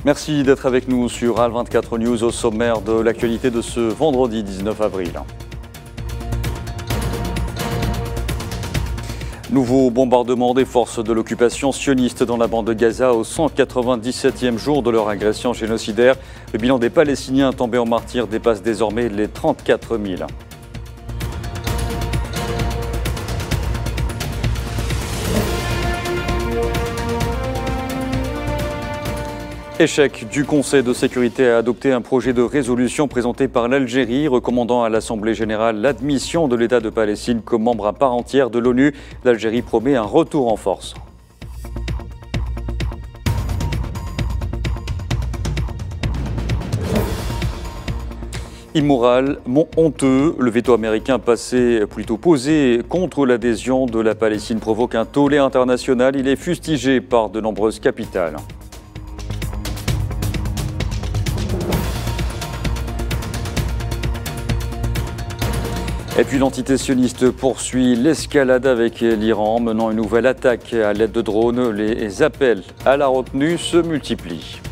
Merci d'être avec nous sur AL24 News au sommaire de l'actualité de ce vendredi 19 avril. Nouveau bombardement des forces de l'occupation sioniste dans la bande de Gaza au 197e jour de leur agression génocidaire. Le bilan des Palestiniens tombés en martyrs dépasse désormais les 34 000. Échec du Conseil de sécurité à adopter un projet de résolution présenté par l'Algérie recommandant à l'Assemblée générale l'admission de l'État de Palestine comme membre à part entière de l'ONU. L'Algérie promet un retour en force. Immoral, honteux, le veto américain plutôt posé contre l'adhésion de la Palestine provoque un tollé international. Il est fustigé par de nombreuses capitales. Et puis l'entité sioniste poursuit l'escalade avec l'Iran, menant une nouvelle attaque à l'aide de drones. Les appels à la retenue se multiplient.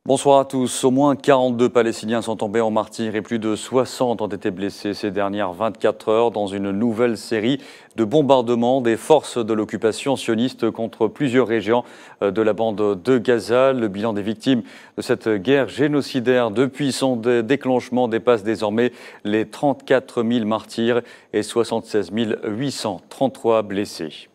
Bonsoir à tous. Au moins 42 Palestiniens sont tombés en martyrs et plus de 60 ont été blessés ces dernières 24 heures dans une nouvelle série de bombardements des forces de l'occupation sioniste contre plusieurs régions de la bande de Gaza. Le bilan des victimes de cette guerre génocidaire depuis son déclenchement dépasse désormais les 34 000 martyrs et 76 833 blessés.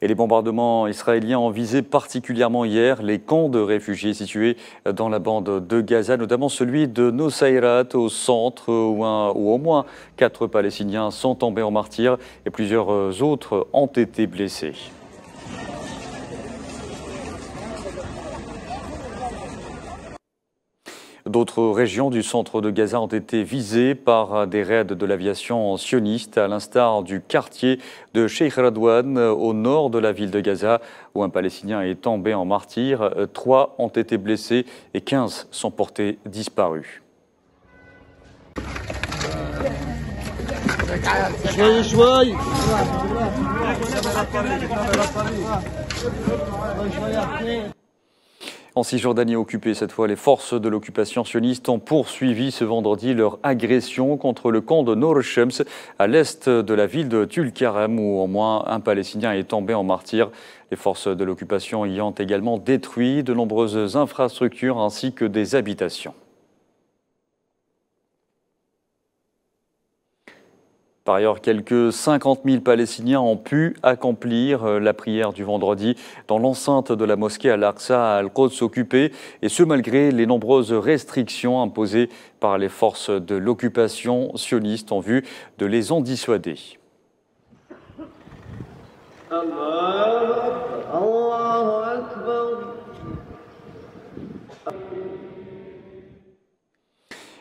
Et les bombardements israéliens ont visé particulièrement hier les camps de réfugiés situés dans la bande de Gaza, notamment celui de Nusayrat au centre, où au moins 4 Palestiniens sont tombés en martyrs et plusieurs autres ont été blessés. D'autres régions du centre de Gaza ont été visées par des raids de l'aviation sioniste, à l'instar du quartier de Sheikh Radwan, au nord de la ville de Gaza, où un Palestinien est tombé en martyr. 3 ont été blessés et 15 sont portés disparus. En Cisjordanie occupée, cette fois, les forces de l'occupation sioniste ont poursuivi ce vendredi leur agression contre le camp de Nour Shems, à l'est de la ville de Tulkarem, où au moins un Palestinien est tombé en martyr. Les forces de l'occupation y ont également détruit de nombreuses infrastructures ainsi que des habitations. Par ailleurs, quelques 50 000 Palestiniens ont pu accomplir la prière du vendredi dans l'enceinte de la mosquée Al-Aqsa à Al-Quds occupée, et ce malgré les nombreuses restrictions imposées par les forces de l'occupation sioniste en vue de les en dissuader.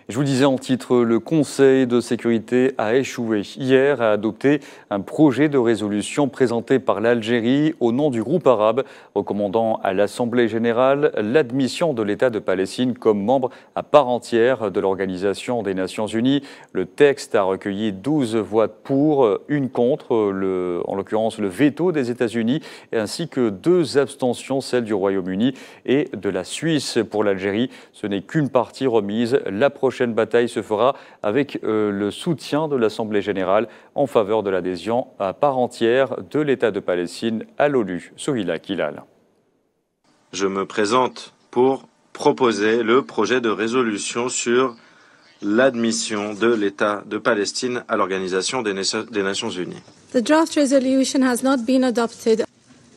Je vous le disais en titre, le Conseil de sécurité a échoué hier à adopter un projet de résolution présenté par l'Algérie au nom du groupe arabe, recommandant à l'Assemblée générale l'admission de l'État de Palestine comme membre à part entière de l'Organisation des Nations Unies. Le texte a recueilli 12 voix pour, une contre, en l'occurrence le veto des États-Unis, ainsi que 2 abstentions, celle du Royaume-Uni et de la Suisse. Pour l'Algérie, ce n'est qu'une partie remise. La prochaine bataille se fera avec le soutien de l'Assemblée générale en faveur de l'adhésion à part entière de l'État de Palestine à l'ONU. Souhila Kilal. Je me présente pour proposer le projet de résolution sur l'admission de l'État de Palestine à l'Organisation des Nations Unies. The draft resolution has not been adopted.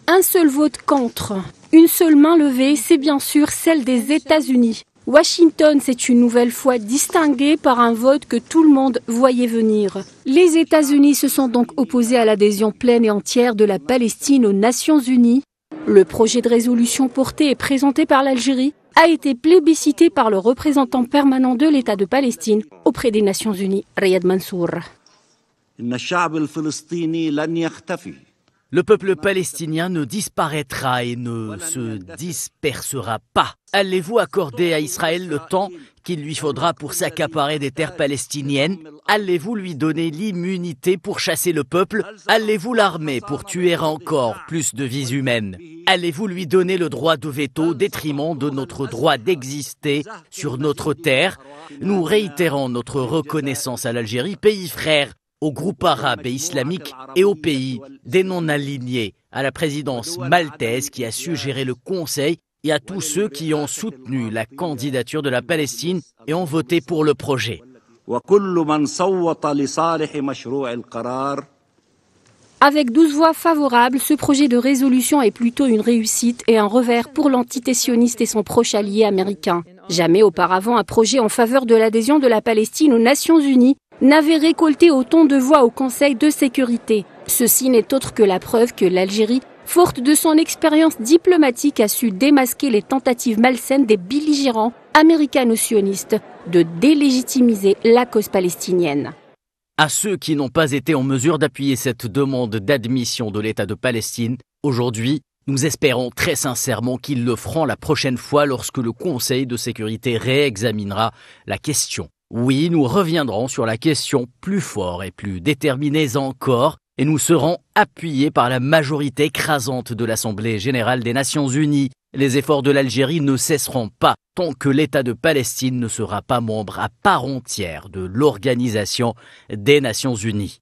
Un seul vote contre, une seule main levée, c'est bien sûr celle des États-Unis. Washington s'est une nouvelle fois distingué par un vote que tout le monde voyait venir. Les États-Unis se sont donc opposés à l'adhésion pleine et entière de la Palestine aux Nations Unies. Le projet de résolution porté et présenté par l'Algérie a été plébiscité par le représentant permanent de l'État de Palestine auprès des Nations Unies, Riyad Mansour. Le peuple palestinien ne disparaîtra et ne se dispersera pas. Allez-vous accorder à Israël le temps qu'il lui faudra pour s'accaparer des terres palestiniennes? Allez-vous lui donner l'immunité pour chasser le peuple? Allez-vous l'armer pour tuer encore plus de vies humaines? Allez-vous lui donner le droit de veto au détriment de notre droit d'exister sur notre terre? Nous réitérons notre reconnaissance à l'Algérie, pays frère, aux groupes arabes et islamiques et aux pays des non-alignés, à la présidence maltaise qui a su gérer le Conseil et à tous ceux qui ont soutenu la candidature de la Palestine et ont voté pour le projet. Avec 12 voix favorables, ce projet de résolution est plutôt une réussite et un revers pour l'antité-sioniste et son proche allié américain. Jamais auparavant un projet en faveur de l'adhésion de la Palestine aux Nations Unies n'avait récolté autant de voix au Conseil de sécurité. Ceci n'est autre que la preuve que l'Algérie, forte de son expérience diplomatique, a su démasquer les tentatives malsaines des belligérants américano-sionistes de délégitimiser la cause palestinienne. À ceux qui n'ont pas été en mesure d'appuyer cette demande d'admission de l'État de Palestine, aujourd'hui, nous espérons très sincèrement qu'ils le feront la prochaine fois lorsque le Conseil de sécurité réexaminera la question. Oui, nous reviendrons sur la question plus fort et plus déterminés encore, et nous serons appuyés par la majorité écrasante de l'Assemblée générale des Nations unies. Les efforts de l'Algérie ne cesseront pas tant que l'État de Palestine ne sera pas membre à part entière de l'Organisation des Nations unies.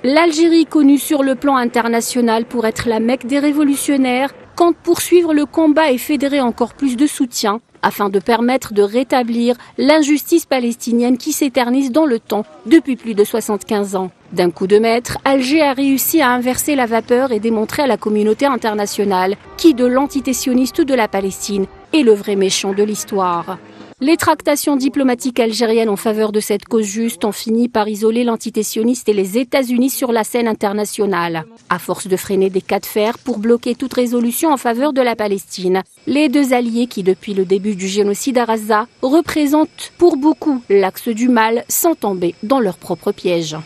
L'Algérie, connue sur le plan international pour être la Mecque des révolutionnaires, compte poursuivre le combat et fédérer encore plus de soutien afin de permettre de rétablir l'injustice palestinienne qui s'éternise dans le temps depuis plus de 75 ans. D'un coup de maître, Alger a réussi à inverser la vapeur et démontrer à la communauté internationale qui de l'entité sioniste de la Palestine est le vrai méchant de l'histoire. Les tractations diplomatiques algériennes en faveur de cette cause juste ont fini par isoler l'entité sioniste et les États-Unis sur la scène internationale. À force de freiner des cas de fer pour bloquer toute résolution en faveur de la Palestine, les deux alliés qui, depuis le début du génocide à Gaza, représentent pour beaucoup l'axe du mal, sans tomber dans leur propre piège.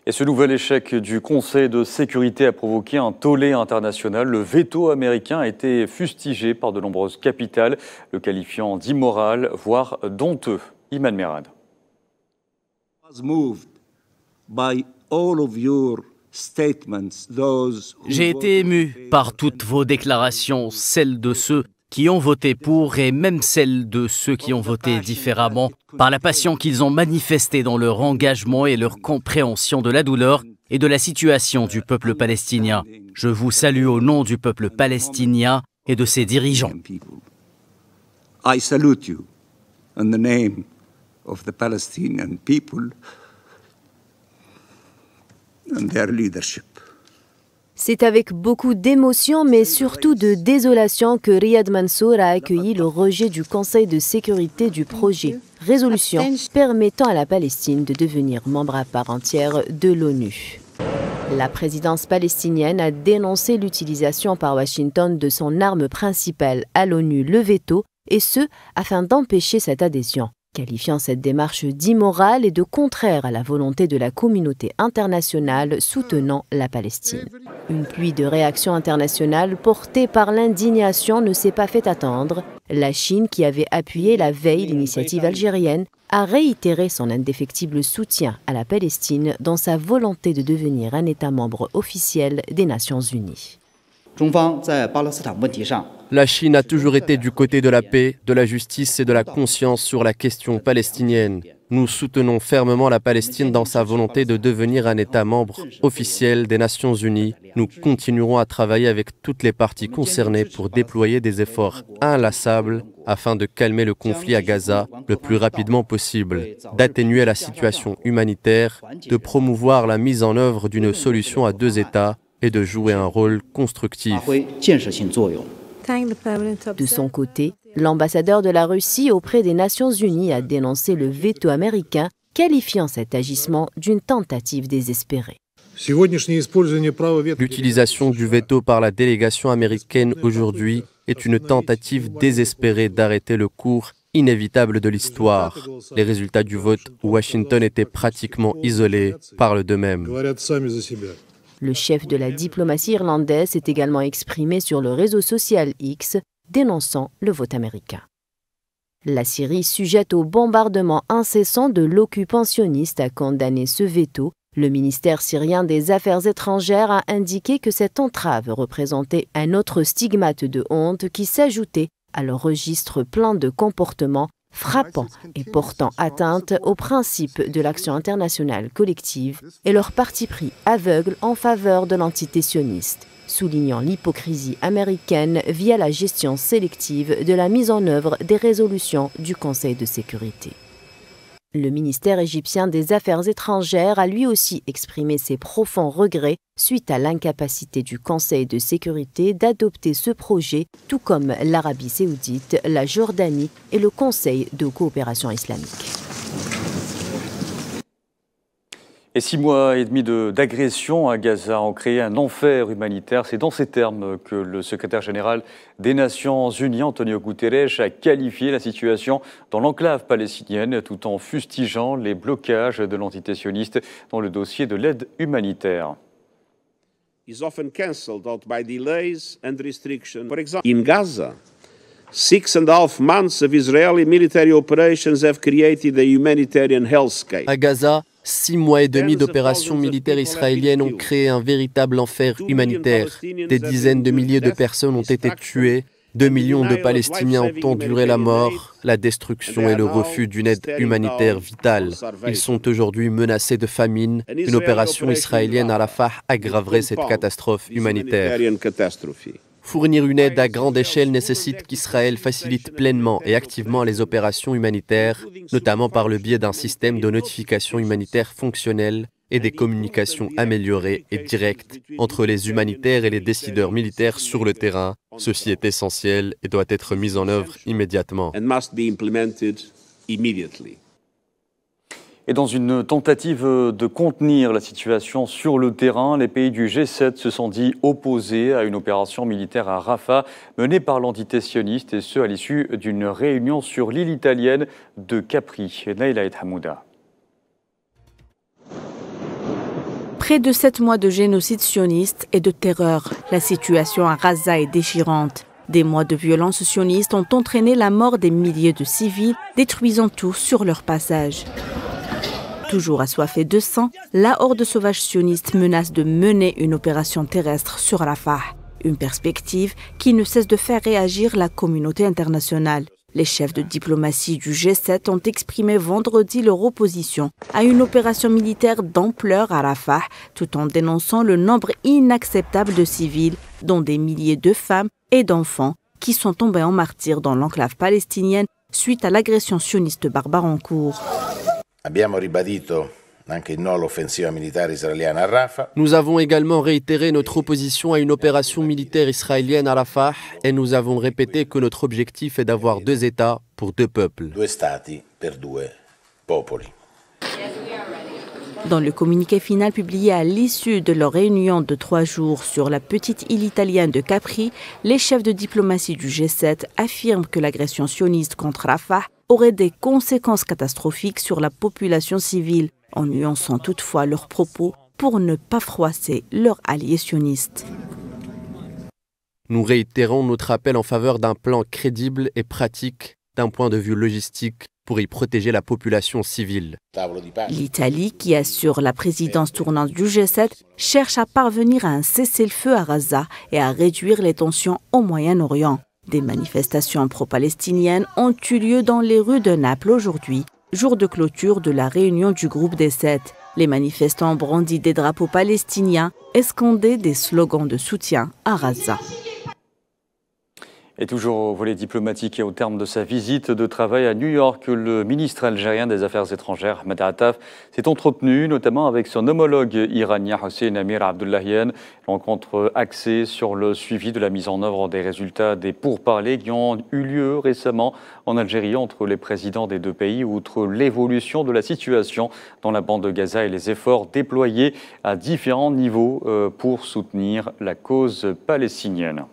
Et ce nouvel échec du Conseil de sécurité a provoqué un tollé international. Le veto américain a été fustigé par de nombreuses capitales, le qualifiant d'immoral, voire d'honteux. Iman Merad. J'ai été ému par toutes vos déclarations, celles de ceux qui ont voté pour et même celles de ceux qui ont voté différemment, par la passion qu'ils ont manifestée dans leur engagement et leur compréhension de la douleur et de la situation du peuple palestinien. Je vous salue au nom du peuple palestinien et de ses dirigeants. I salute you in the name of the Palestinian people and their leadership. C'est avec beaucoup d'émotion, mais surtout de désolation que Riyad Mansour a accueilli le rejet du Conseil de sécurité du projet résolution permettant à la Palestine de devenir membre à part entière de l'ONU. La présidence palestinienne a dénoncé l'utilisation par Washington de son arme principale à l'ONU, le veto, et ce, afin d'empêcher cette adhésion, qualifiant cette démarche d'immorale et de contraire à la volonté de la communauté internationale soutenant la Palestine. Une pluie de réactions internationales portée par l'indignation ne s'est pas fait attendre. La Chine, qui avait appuyé la veille l'initiative algérienne, a réitéré son indéfectible soutien à la Palestine dans sa volonté de devenir un État membre officiel des Nations Unies. La Chine a toujours été du côté de la paix, de la justice et de la conscience sur la question palestinienne. Nous soutenons fermement la Palestine dans sa volonté de devenir un État membre officiel des Nations Unies. Nous continuerons à travailler avec toutes les parties concernées pour déployer des efforts inlassables afin de calmer le conflit à Gaza le plus rapidement possible, d'atténuer la situation humanitaire, de promouvoir la mise en œuvre d'une solution à 2 États et de jouer un rôle constructif. De son côté, l'ambassadeur de la Russie auprès des Nations Unies a dénoncé le veto américain, qualifiant cet agissement d'une tentative désespérée. L'utilisation du veto par la délégation américaine aujourd'hui est une tentative désespérée d'arrêter le cours inévitable de l'histoire. Les résultats du vote, Washington était pratiquement isolé, parlent d'eux-mêmes. Le chef de la diplomatie irlandaise s'est également exprimé sur le réseau social X, dénonçant le vote américain. La Syrie, sujette au bombardement incessant de l'occupant sioniste, a condamné ce veto. Le ministère syrien des Affaires étrangères a indiqué que cette entrave représentait un autre stigmate de honte qui s'ajoutait à leur registre plein de comportements frappant et portant atteinte aux principes de l'action internationale collective et leur parti pris aveugle en faveur de l'entité sioniste, soulignant l'hypocrisie américaine via la gestion sélective de la mise en œuvre des résolutions du Conseil de sécurité. Le ministère égyptien des Affaires étrangères a lui aussi exprimé ses profonds regrets suite à l'incapacité du Conseil de sécurité d'adopter ce projet, tout comme l'Arabie saoudite, la Jordanie et le Conseil de coopération islamique. Et 6 mois et demi d'agression à Gaza ont créé un enfer humanitaire. C'est dans ces termes que le secrétaire général des Nations Unies, Antonio Guterres, a qualifié la situation dans l'enclave palestinienne tout en fustigeant les blocages de l'entité sioniste dans le dossier de l'aide humanitaire. Is often cancelled out by delays and restrictions. For example, in Gaza, 6.5 months of Israeli military operations have created a humanitarian hellscape. À Gaza, 6 mois et demi d'opérations militaires israéliennes ont créé un véritable enfer humanitaire. Des dizaines de milliers de personnes ont été tuées, 2 millions de Palestiniens ont enduré la mort, la destruction et le refus d'une aide humanitaire vitale. Ils sont aujourd'hui menacés de famine. Une opération israélienne à Rafah aggraverait cette catastrophe humanitaire. Fournir une aide à grande échelle nécessite qu'Israël facilite pleinement et activement les opérations humanitaires, notamment par le biais d'un système de notification humanitaire fonctionnel et des communications améliorées et directes entre les humanitaires et les décideurs militaires sur le terrain. Ceci est essentiel et doit être mis en œuvre immédiatement. Et dans une tentative de contenir la situation sur le terrain, les pays du G7 se sont dit opposés à une opération militaire à Rafah menée par l'entité sioniste, et ce à l'issue d'une réunion sur l'île italienne de Capri. Naïla El Hamouda. Près de 7 mois de génocide sioniste et de terreur, la situation à Gaza est déchirante. Des mois de violence sioniste ont entraîné la mort des milliers de civils, détruisant tout sur leur passage. Toujours assoiffée de sang, la horde sauvage sioniste menace de mener une opération terrestre sur Rafah. Une perspective qui ne cesse de faire réagir la communauté internationale. Les chefs de diplomatie du G7 ont exprimé vendredi leur opposition à une opération militaire d'ampleur à Rafah, tout en dénonçant le nombre inacceptable de civils, dont des milliers de femmes et d'enfants, qui sont tombés en martyrs dans l'enclave palestinienne suite à l'agression sioniste barbare en cours. Nous avons également réitéré notre opposition à une opération militaire israélienne à Rafah et nous avons répété que notre objectif est d'avoir 2 États pour 2 peuples. Dans le communiqué final publié à l'issue de leur réunion de 3 jours sur la petite île italienne de Capri, les chefs de diplomatie du G7 affirment que l'agression sioniste contre Rafah aurait des conséquences catastrophiques sur la population civile, en nuançant toutefois leurs propos pour ne pas froisser leurs alliés sionistes. Nous réitérons notre appel en faveur d'un plan crédible et pratique d'un point de vue logistique pour y protéger la population civile. L'Italie, qui assure la présidence tournante du G7, cherche à parvenir à un cessez-le-feu à Gaza et à réduire les tensions au Moyen-Orient. Des manifestations pro-palestiniennes ont eu lieu dans les rues de Naples aujourd'hui, jour de clôture de la réunion du groupe des 7. Les manifestants brandissent des drapeaux palestiniens et scandaient des slogans de soutien à Gaza. Et toujours au volet diplomatique et au terme de sa visite de travail à New York, le ministre algérien des Affaires étrangères, Ahmed Attaf, s'est entretenu notamment avec son homologue iranien Hossein Amir Abdullahian. Rencontre axée sur le suivi de la mise en œuvre des résultats des pourparlers qui ont eu lieu récemment en Algérie entre les présidents des deux pays, outre l'évolution de la situation dans la bande de Gaza et les efforts déployés à différents niveaux pour soutenir la cause palestinienne.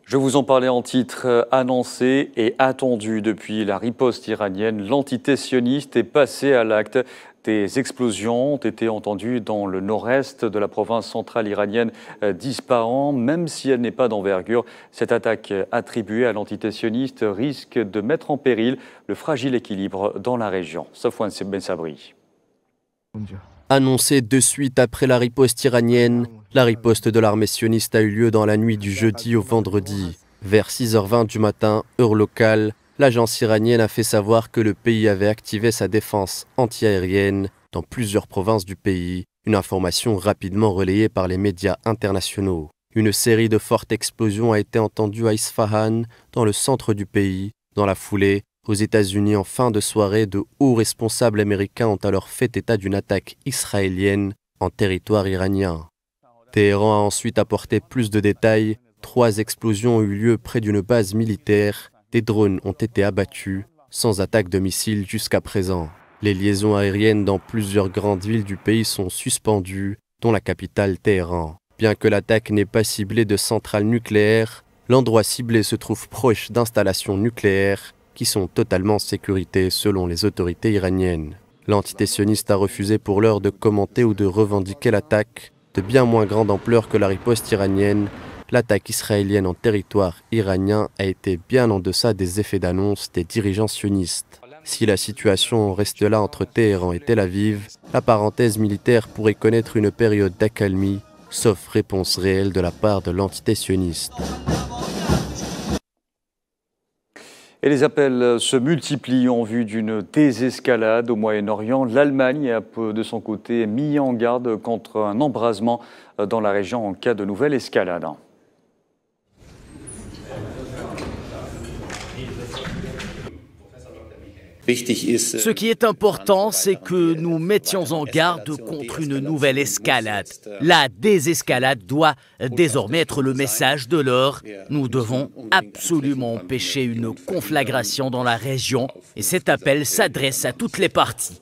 Je vous en parlais en titre, annoncé et attendu depuis la riposte iranienne. L'entité sioniste est passée à l'acte. Des explosions ont été entendues dans le nord-est de la province centrale iranienne d'Ispahan. Même si elle n'est pas d'envergure, cette attaque attribuée à l'entité sioniste risque de mettre en péril le fragile équilibre dans la région. Safwan Ben Sabri. Annoncé de suite après la riposte iranienne, la riposte de l'armée sioniste a eu lieu dans la nuit du jeudi au vendredi. Vers 6h20 du matin, heure locale, l'agence iranienne a fait savoir que le pays avait activé sa défense antiaérienne dans plusieurs provinces du pays, une information rapidement relayée par les médias internationaux. Une série de fortes explosions a été entendue à Isfahan, dans le centre du pays. Dans la foulée, aux États-Unis, en fin de soirée, de hauts responsables américains ont alors fait état d'une attaque israélienne en territoire iranien. Téhéran a ensuite apporté plus de détails. 3 explosions ont eu lieu près d'une base militaire. Des drones ont été abattus, sans attaque de missiles jusqu'à présent. Les liaisons aériennes dans plusieurs grandes villes du pays sont suspendues, dont la capitale Téhéran. Bien que l'attaque n'ait pas ciblé de centrales nucléaires, l'endroit ciblé se trouve proche d'installations nucléaires qui sont totalement en sécurité selon les autorités iraniennes. L'entité sioniste a refusé pour l'heure de commenter ou de revendiquer l'attaque. De bien moins grande ampleur que la riposte iranienne, l'attaque israélienne en territoire iranien a été bien en deçà des effets d'annonce des dirigeants sionistes. Si la situation reste là entre Téhéran et Tel Aviv, la parenthèse militaire pourrait connaître une période d'accalmie, sauf réponse réelle de la part de l'entité sioniste. Et les appels se multiplient en vue d'une désescalade au Moyen-Orient. L'Allemagne a de son côté mis en garde contre un embrasement dans la région en cas de nouvelle escalade. Ce qui est important, c'est que nous mettions en garde contre une nouvelle escalade. La désescalade doit désormais être le message de l'heure. Nous devons absolument empêcher une conflagration dans la région et cet appel s'adresse à toutes les parties.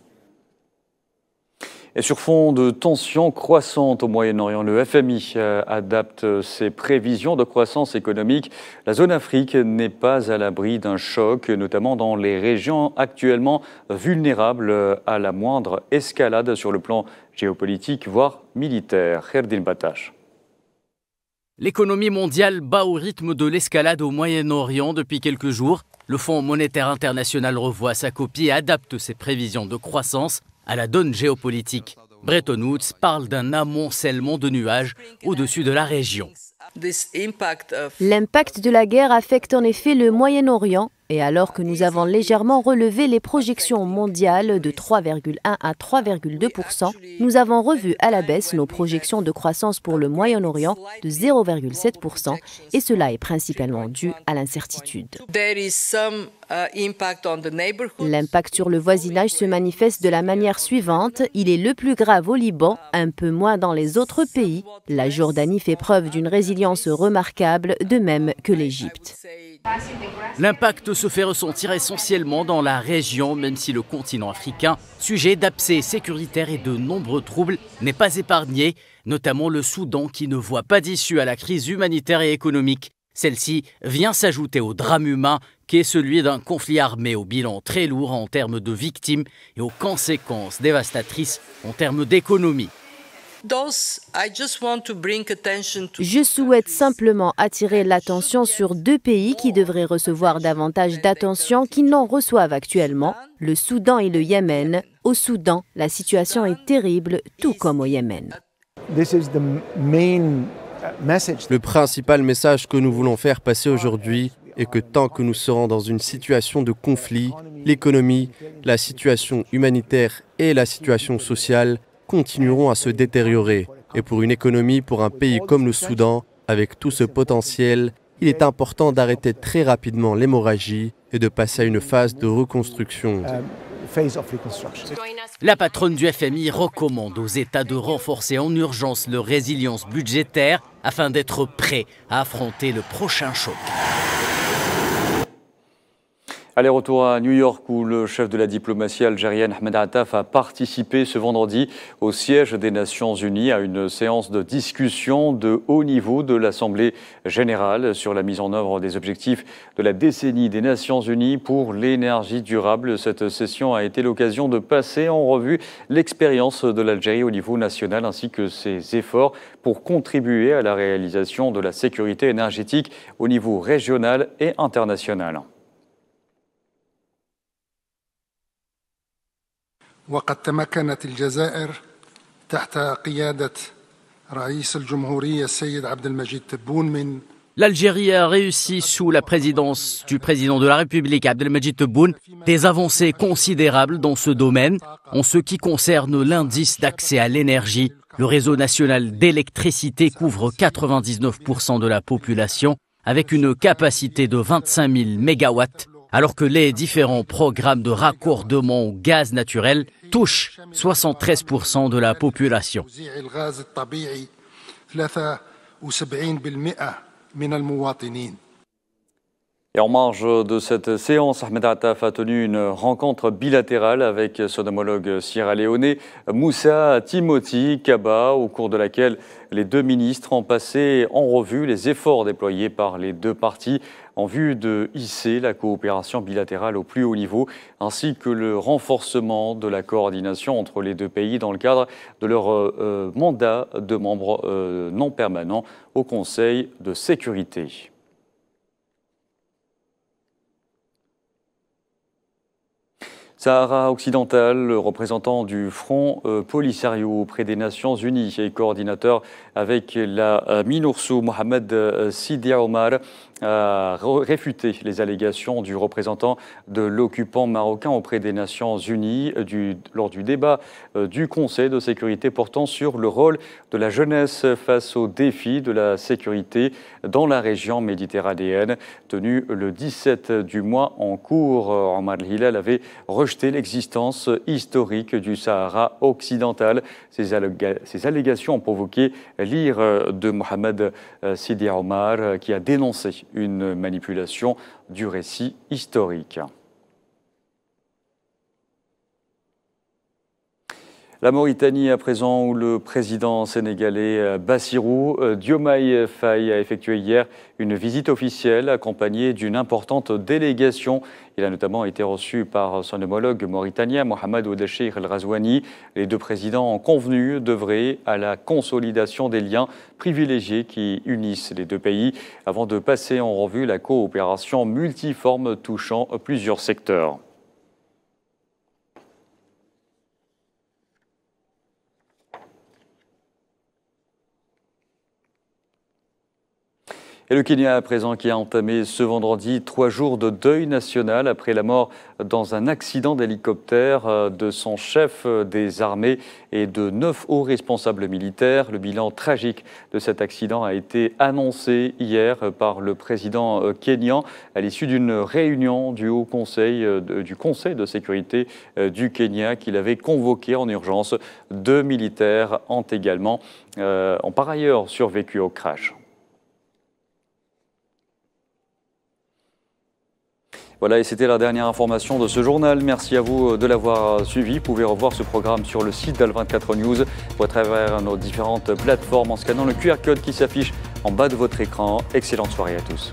Et sur fond de tensions croissantes au Moyen-Orient, le FMI adapte ses prévisions de croissance économique. La zone Afrique n'est pas à l'abri d'un choc, notamment dans les régions actuellement vulnérables à la moindre escalade sur le plan géopolitique, voire militaire. Kherdin Batash. L'économie mondiale bat au rythme de l'escalade au Moyen-Orient depuis quelques jours. Le Fonds monétaire international revoit sa copie et adapte ses prévisions de croissance à la donne géopolitique. Bretton Woods parle d'un amoncellement de nuages au-dessus de la région. L'impact de la guerre affecte en effet le Moyen-Orient. Et alors que nous avons légèrement relevé les projections mondiales de 3,1 à 3,2%, nous avons revu à la baisse nos projections de croissance pour le Moyen-Orient de 0,7%, et cela est principalement dû à l'incertitude. L'impact sur le voisinage se manifeste de la manière suivante. Il est le plus grave au Liban, un peu moins dans les autres pays. La Jordanie fait preuve d'une résilience remarquable, de même que l'Égypte. L'impact se fait ressentir essentiellement dans la région, même si le continent africain, sujet d'abcès sécuritaires et de nombreux troubles, n'est pas épargné, notamment le Soudan qui ne voit pas d'issue à la crise humanitaire et économique. Celle-ci vient s'ajouter au drame humain qui est celui d'un conflit armé au bilan très lourd en termes de victimes et aux conséquences dévastatrices en termes d'économie. Je souhaite simplement attirer l'attention sur deux pays qui devraient recevoir davantage d'attention qu'ils n'en reçoivent actuellement, le Soudan et le Yémen. Au Soudan, la situation est terrible, tout comme au Yémen. Le principal message que nous voulons faire passer aujourd'hui est que tant que nous serons dans une situation de conflit, l'économie, la situation humanitaire et la situation sociale continueront à se détériorer. Et pour une économie, pour un pays comme le Soudan, avec tout ce potentiel, il est important d'arrêter très rapidement l'hémorragie et de passer à une phase de reconstruction. La patronne du FMI recommande aux États de renforcer en urgence leur résilience budgétaire afin d'être prêts à affronter le prochain choc. Allez, retour à New York où le chef de la diplomatie algérienne Ahmed Attaf a participé ce vendredi au siège des Nations Unies à une séance de discussion de haut niveau de l'Assemblée générale sur la mise en œuvre des objectifs de la décennie des Nations Unies pour l'énergie durable. Cette session a été l'occasion de passer en revue l'expérience de l'Algérie au niveau national ainsi que ses efforts pour contribuer à la réalisation de la sécurité énergétique au niveau régional et international. وقد تمكنت الجزائر تحت قيادة رئيس الجمهورية السيد عبد المجيد تبون من L'Algérie a réussi sous la présidence du président de la République, Abdelmadjid Tebboune, des avancées considérables dans ce domaine. En ce qui concerne l'indice d'accès à l'énergie, le réseau national d'électricité couvre 99% de la population avec une capacité de 25 000 mégawatts, alors que les différents programmes de raccordement au gaz naturel touchent 73% de la population. Et en marge de cette séance, Ahmed Attaf a tenu une rencontre bilatérale avec son homologue sierra-léonais Moussa Timothy Kaba, au cours de laquelle les deux ministres ont passé en revue les efforts déployés par les deux parties en vue de hisser la coopération bilatérale au plus haut niveau, ainsi que le renforcement de la coordination entre les deux pays dans le cadre de leur mandat de membres non permanents au Conseil de sécurité. Sahara occidental, le représentant du Front Polisario auprès des Nations Unies et coordinateur avec la MINURSO, Mohamed Sidi Omar, a réfuté les allégations du représentant de l'occupant marocain auprès des Nations Unies lors du débat du Conseil de sécurité portant sur le rôle de la jeunesse face aux défis de la sécurité dans la région méditerranéenne. Tenu le 17 du mois en cours, Omar El-Hilal avait rejeté l'existence historique du Sahara occidental. Ces allégations ont provoqué l'ire de Mohamed Sidi Omar qui a dénoncé une manipulation du récit historique. La Mauritanie à présent, où le président sénégalais Bassirou Diomaye Faye a effectué hier une visite officielle accompagnée d'une importante délégation. Il a notamment été reçu par son homologue mauritanien Mohamed Ould Cheikh El Ghazouani. Les deux présidents ont convenu d'œuvrer à la consolidation des liens privilégiés qui unissent les deux pays avant de passer en revue la coopération multiforme touchant plusieurs secteurs. Et le Kenya à présent qui a entamé ce vendredi 3 jours de deuil national après la mort dans un accident d'hélicoptère de son chef des armées et de 9 hauts responsables militaires. Le bilan tragique de cet accident a été annoncé hier par le président kényan à l'issue d'une réunion du Haut Conseil, du Conseil de sécurité du Kenya qu'il avait convoqué en urgence. 2 militaires ont par ailleurs survécu au crash. Voilà, et c'était la dernière information de ce journal. Merci à vous de l'avoir suivi. Vous pouvez revoir ce programme sur le site d'Al24 News ou à travers nos différentes plateformes en scannant le QR code qui s'affiche en bas de votre écran. Excellente soirée à tous.